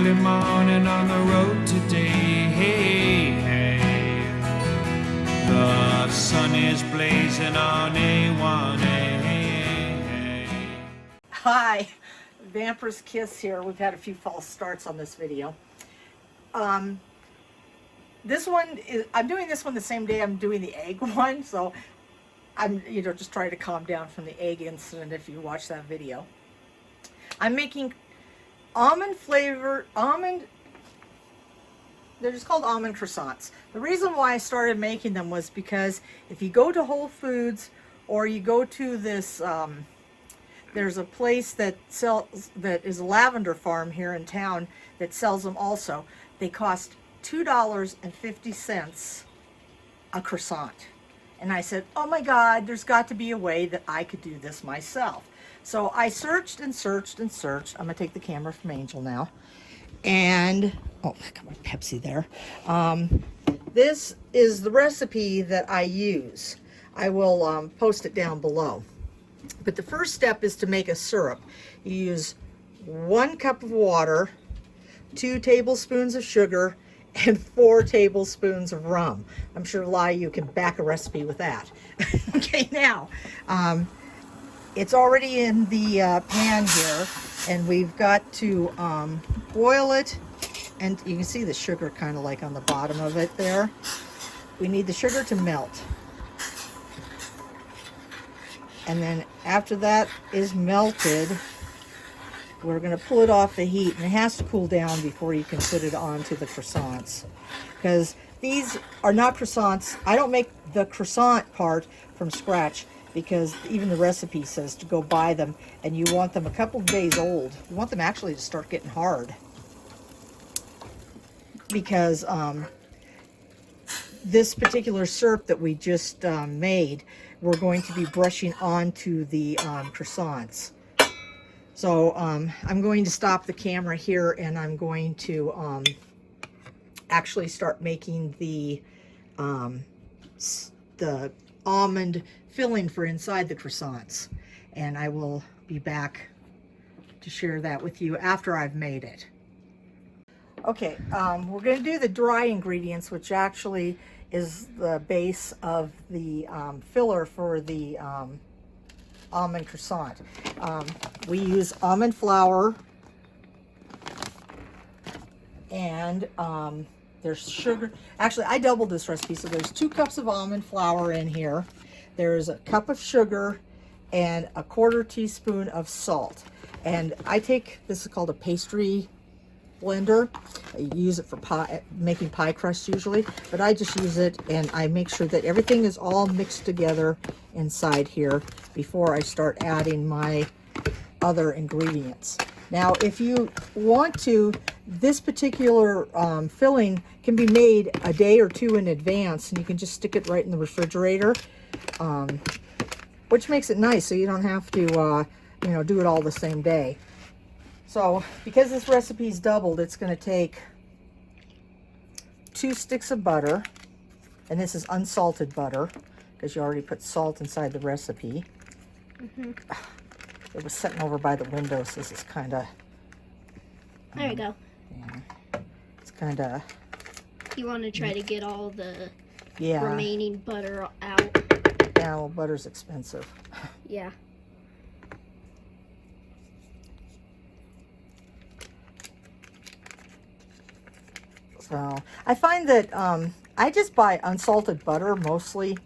early morning on the road today. Hey, hey. The sun is blazing on A1. Hi, Vampyresskiss here. We've had a few false starts on this video. This one is, I'm doing this one the same day I'm doing the egg one, so I'm just trying to calm down from the egg incident if you watch that video. I'm making they're just called almond croissants. The reason why I started making them was because if you go to Whole Foods or you go to this, there's a place that is a lavender farm here in town that sells them also. They cost $2.50 a croissant. And I said, oh my God, there's got to be a way that I could do this myself. So I searched and searched and searched. I'm gonna take the camera from Angel now. And, oh, I got my Pepsi there. This is the recipe that I use. I will post it down below. But the first step is to make a syrup. You use 1 cup of water, 2 tablespoons of sugar, and 4 tablespoons of rum. I'm sure a lot of you can back a recipe with that. Okay, now, it's already in the pan here, and we've got to boil it, and you can see the sugar kind of like on the bottom of it there. We need the sugar to melt. And then after that is melted, we're going to pull it off the heat, and it has to cool down before you can put it onto the croissants. Because these are not croissants. I don't make the croissant part from scratch because even the recipe says to go buy them, and you want them a couple of days old. You want them actually to start getting hard. Because this particular syrup that we just made, we're going to be brushing onto the croissants. So I'm going to stop the camera here, and I'm going to actually start making the almond filling for inside the croissants. And I will be back to share that with you after I've made it. Okay, we're going to do the dry ingredients, which actually is the base of the filler for the almond croissant. We use almond flour, and there's sugar. Actually, I doubled this recipe, so there's 2 cups of almond flour in here. There's a cup of sugar and a 1/4 teaspoon of salt. And I take, this is called a pastry blender. I use it for pie, making pie crust usually, but I just use it and I make sure that everything is all mixed together inside here before I start adding my other ingredients. Now, if you want to, this particular filling can be made a day or 2 in advance, and you can just stick it right in the refrigerator, which makes it nice so you don't have to do it all the same day. So because this recipe is doubled, it's going to take 2 sticks of butter, and this is unsalted butter because you already put salt inside the recipe. It was sitting over by the window, so this is kind of... There you go. Yeah, it's kind of... You want to try to get all the yeah, remaining butter out. Yeah, well, butter's expensive. Yeah. So I find that I just buy unsalted butter mostly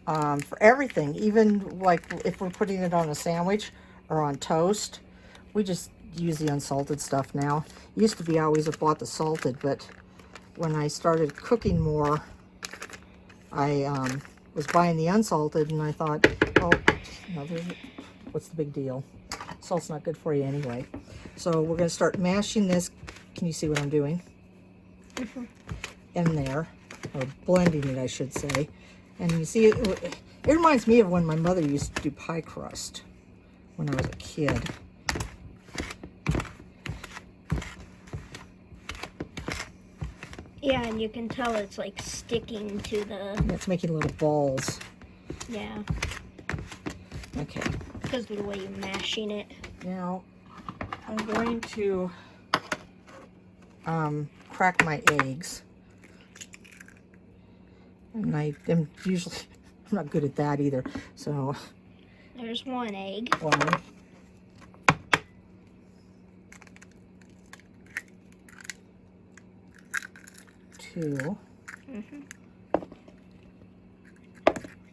for everything. Even like if we're putting it on a sandwich or on toast, we just use the unsalted stuff now. Used to be I always have bought the salted, but when I started cooking more, I was buying the unsalted, and I thought, oh, what's the big deal? Salt's not good for you anyway. So we're going to start mashing this. Can you see what I'm doing? In there, or blending it, I should say. And you see, it reminds me of when my mother used to do pie crust when I was a kid. Yeah, and you can tell it's like sticking to the... It's making little balls. Yeah. Okay. Because of the way you're mashing it. Now, I'm going to crack my eggs. And I am usually, I'm not good at that either. So, There's one egg. one. Two.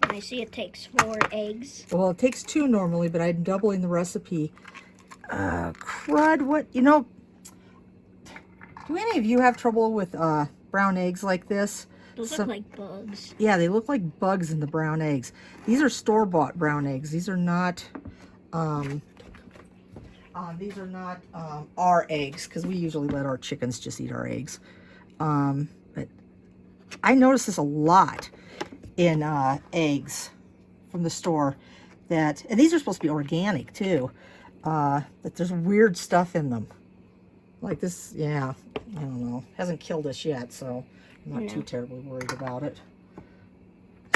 I see it takes 4 eggs. Well, it takes 2 normally, but I'm doubling the recipe. Crud, what, you know, do any of you have trouble with brown eggs like this? Those look like bugs. Yeah, they look like bugs in the brown eggs. These are store-bought brown eggs. These are not our eggs, because we usually let our chickens just eat our eggs. But I notice this a lot in eggs from the store, that, and these are supposed to be organic too, that there's weird stuff in them. Like this, yeah, I don't know. Hasn't killed us yet, so I'm not too terribly worried about it.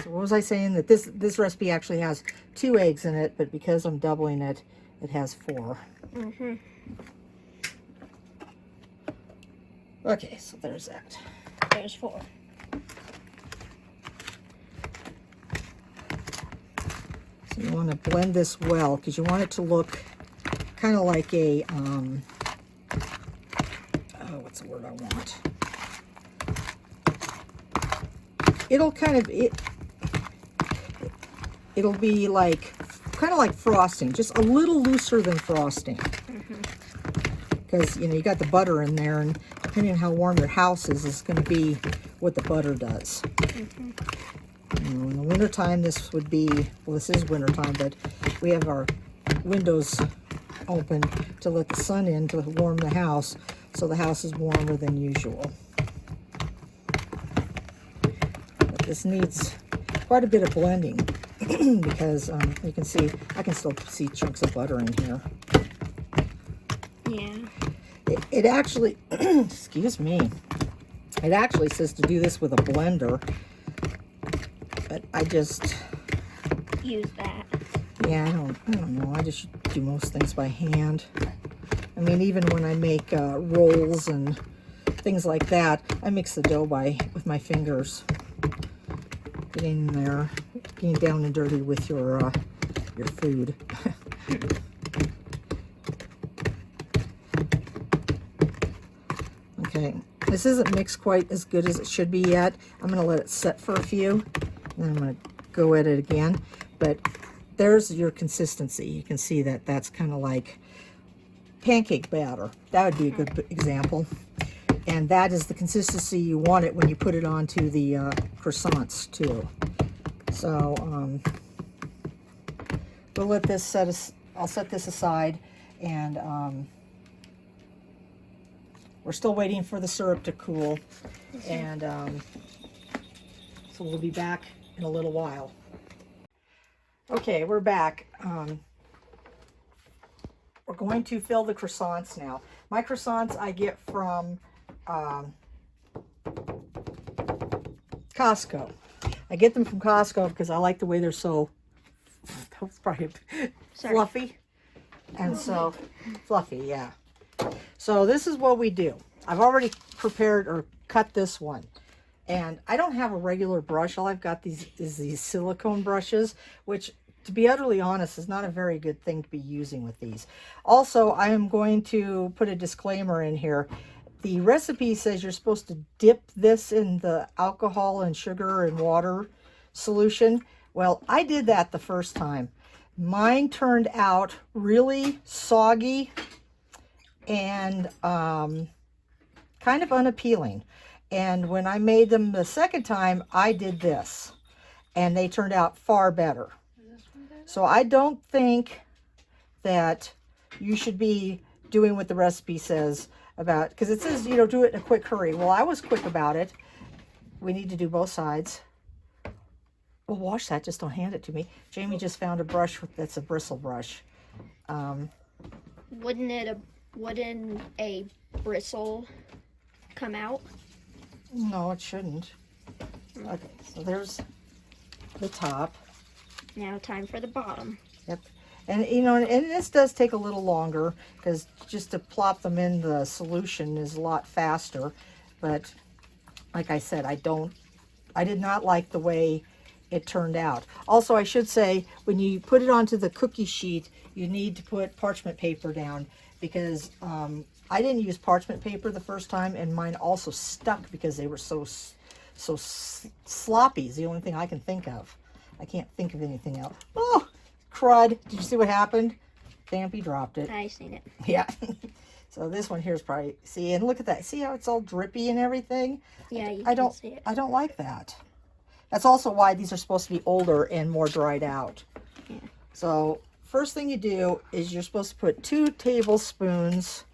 So what was I saying? That this recipe actually has 2 eggs in it, but because I'm doubling it, it has 4. Okay, so there's that. There's 4. So you want to blend this well, because you want it to look kind of like a, oh, what's the word I want? It'll kind of, it'll be like, kind of like frosting, just a little looser than frosting. Because, you know, you got the butter in there, and depending on how warm your house is going to be what the butter does. You know, in the wintertime, this would be, well, this is wintertime, but we have our windows open to let the sun in to warm the house, so the house is warmer than usual. But this needs quite a bit of blending because you can see, I can still see chunks of butter in here. Yeah. It actually, excuse me, it actually says to do this with a blender, but I just Use that. yeah, I don't know. I just do most things by hand. I mean, even when I make rolls and things like that, I mix the dough with my fingers. Getting there, getting down and dirty with your food. Okay, this isn't mixed quite as good as it should be yet. I'm going to let it set for a few, and then I'm going to go at it again. But there's your consistency. You can see that that's kind of like pancake batter. That would be a good example. And that is the consistency you want it when you put it onto the croissants too. So we'll let this I'll set this aside, and we're still waiting for the syrup to cool, and so we'll be back in a little while. Okay, we're back. We're going to fill the croissants now. My croissants I get from Costco. I get them from Costco because I like the way they're so fluffy. And so, fluffy, yeah. So this is what we do. I've already prepared or cut this one. And I don't have a regular brush. All I've got is these silicone brushes, which, to be utterly honest, is not a very good thing to be using with these. Also, I am going to put a disclaimer in here. The recipe says you're supposed to dip this in the alcohol and sugar and water solution. Well, I did that the first time. Mine turned out really soggy and kind of unappealing. And when I made them the second time, I did this, and they turned out far better. So I don't think that you should be doing what the recipe says about, because it says, you know, do it in a quick hurry. Well, I was quick about it. We need to do both sides. Well, wash that, just don't hand it to me. Jamie just found a brush that's a bristle brush. Wouldn't a bristle come out? No, it shouldn't. Okay, so there's the top. Now time for the bottom. Yep. And you know, and this does take a little longer because just to plop them in the solution is a lot faster. But like I said, I did not like the way it turned out. Also, I should say, when you put it onto the cookie sheet, you need to put parchment paper down, because I didn't use parchment paper the first time, and mine also stuck because they were so sloppy is the only thing I can think of. I can't think of anything else. Oh, crud. Did you see what happened? Vampy dropped it. I seen it. Yeah. So this one here is probably, see, and look at that. See how it's all drippy and everything? Yeah, you I can see it. I don't like that. That's also why these are supposed to be older and more dried out. Yeah. So first thing you do is you're supposed to put 2 tablespoons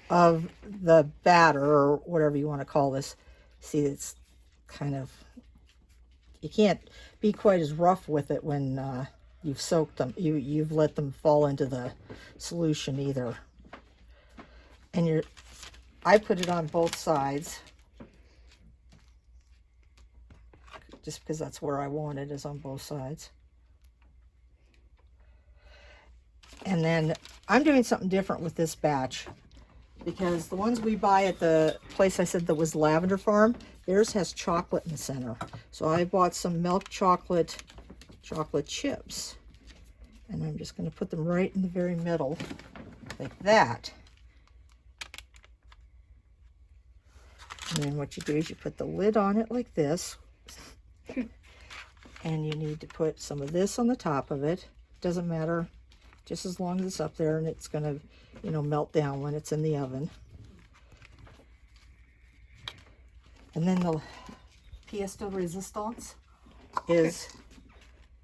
of the batter, or whatever you want to call this. See, it's kind of, you can't be quite as rough with it when you've soaked them, you've let them fall into the solution either. And I put it on both sides, just because that's where I want it, is on both sides. And then I'm doing something different with this batch, because the ones we buy at the place I said that was Lavender Farm, theirs has chocolate in the center. So I bought some milk chocolate chips, and I'm just going to put them right in the very middle, like that. And then what you do is you put the lid on it like this, and you need to put some of this on the top of it. Doesn't matter, just as long as it's up there, and it's going to, you know, melt down when it's in the oven. And then the pièce de résistance is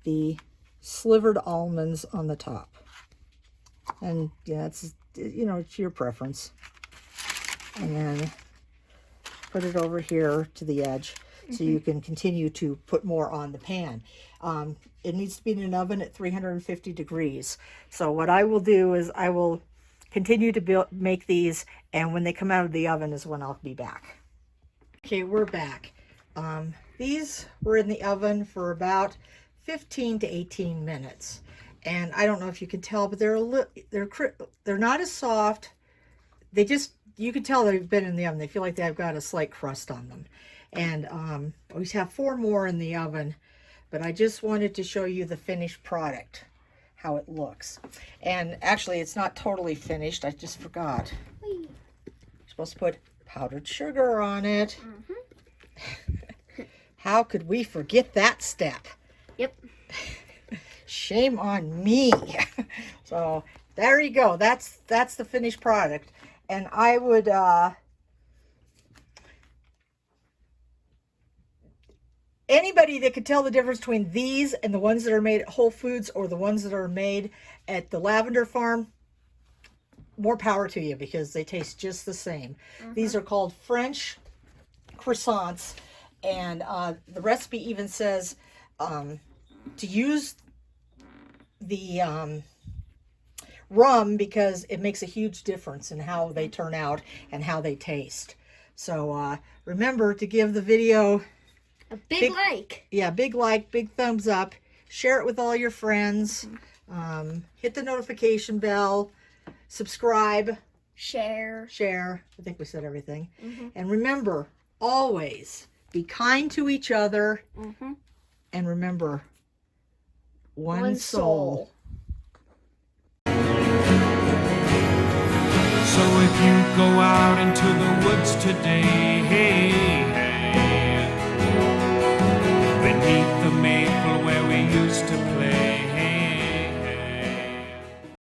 the slivered almonds on the top. And yeah, it's, you know, it's your preference. And then put it over here to the edge, so you can continue to put more on the pan. It needs to be in an oven at 350 degrees. So what I will do is I will continue to make these, and when they come out of the oven is when I'll be back. Okay, we're back. These were in the oven for about 15 to 18 minutes. And I don't know if you can tell, but they're not as soft. They just, you can tell they've been in the oven. They feel like they've got a slight crust on them. And we have 4 more in the oven, but I just wanted to show you the finished product, how it looks. And actually, it's not totally finished. I just forgot. You're supposed to put powdered sugar on it. How could we forget that step? Yep. Shame on me. So there you go. That's the finished product. And I would anybody that could tell the difference between these and the ones that are made at Whole Foods or the ones that are made at the Lavender Farm, more power to you, because they taste just the same. These are called French croissants, and the recipe even says to use the rum, because it makes a huge difference in how they turn out and how they taste. So remember to give the video a big like. Yeah, big like, big thumbs up. Share it with all your friends. Hit the notification bell. Subscribe. Share. I think we said everything. And remember, always be kind to each other. And remember, one soul. So if you go out into the woods today,